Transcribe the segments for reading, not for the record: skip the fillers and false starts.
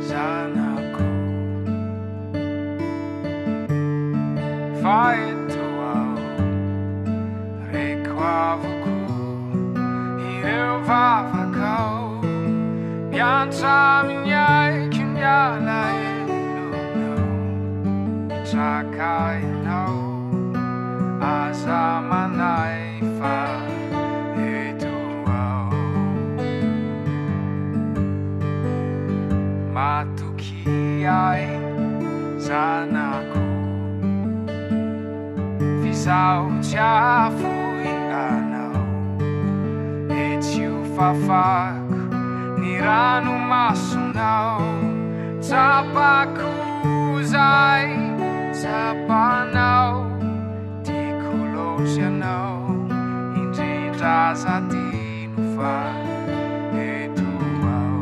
zanako fa ito ao REKO avoko ireo vavakao miantra amin'ny aiky miala enonao mitraka ianao aza manay fa eto ao matoky ay zanako fisao tsy afoy anao etsio fafako ny ranomasonao tsapako zay tsapanao tiako loatra anao indrindra zadino fa eto ao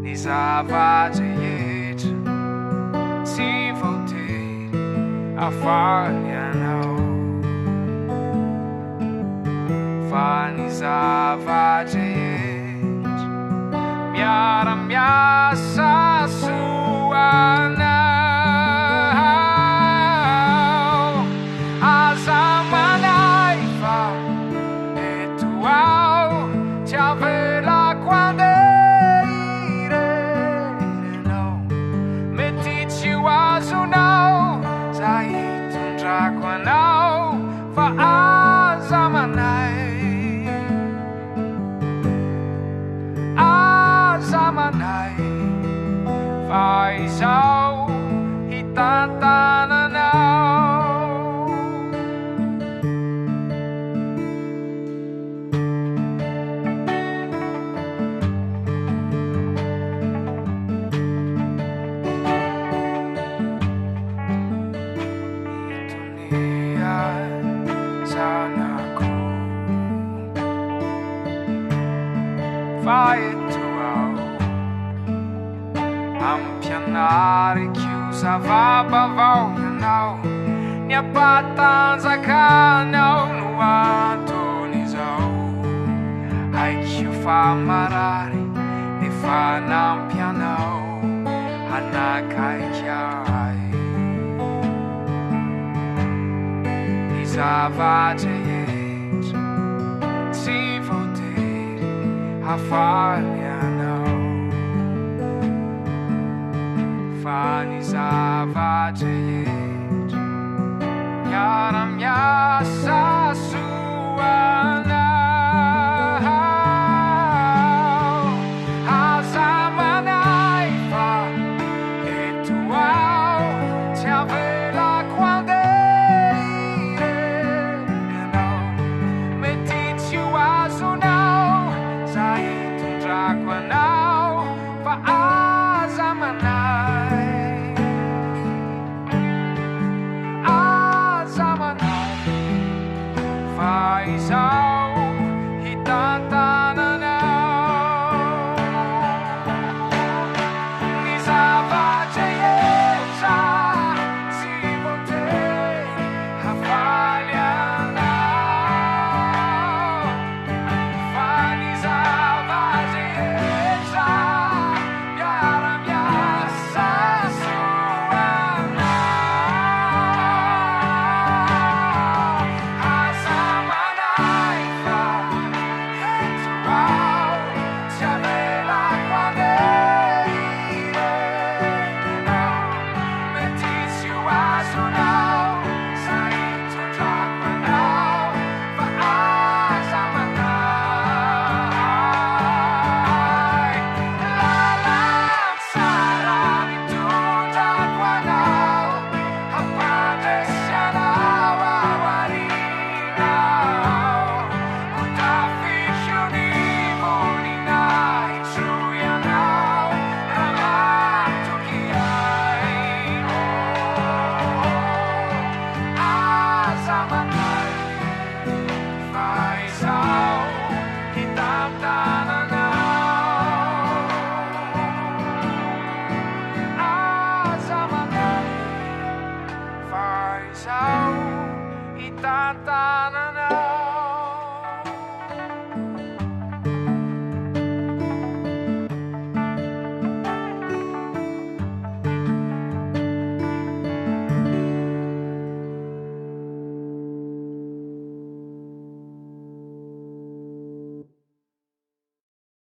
ny zavadrehetra tsy voatery afaly anao fa ny zavadrehetra miara-miasa soanao aza manay fa eto ao tsy avelako andeha irerenao mety tsy ho azonao za hitondrako anao fa aza manay fa izao hitantananao Mitonia zanako fa ito ao ampianarik'io zava-bavao ianao ny ampatanjakanao no anton'izao haik'io fa marary nefa nampianao hanakaiky ahy ny zavadrehetra tsy voatery hafaly anao fa ny zavadrehetra miara-miasa soanao aza manay fa eto ao tsy avelako andeha irerenao mety tsy ho azonao za hitondrako anao fa aza manay fa izao hitantananao ny zavadrehetra tsy voatery hafaly anao fa ny zavadrehetra miara-miasa soanao Tata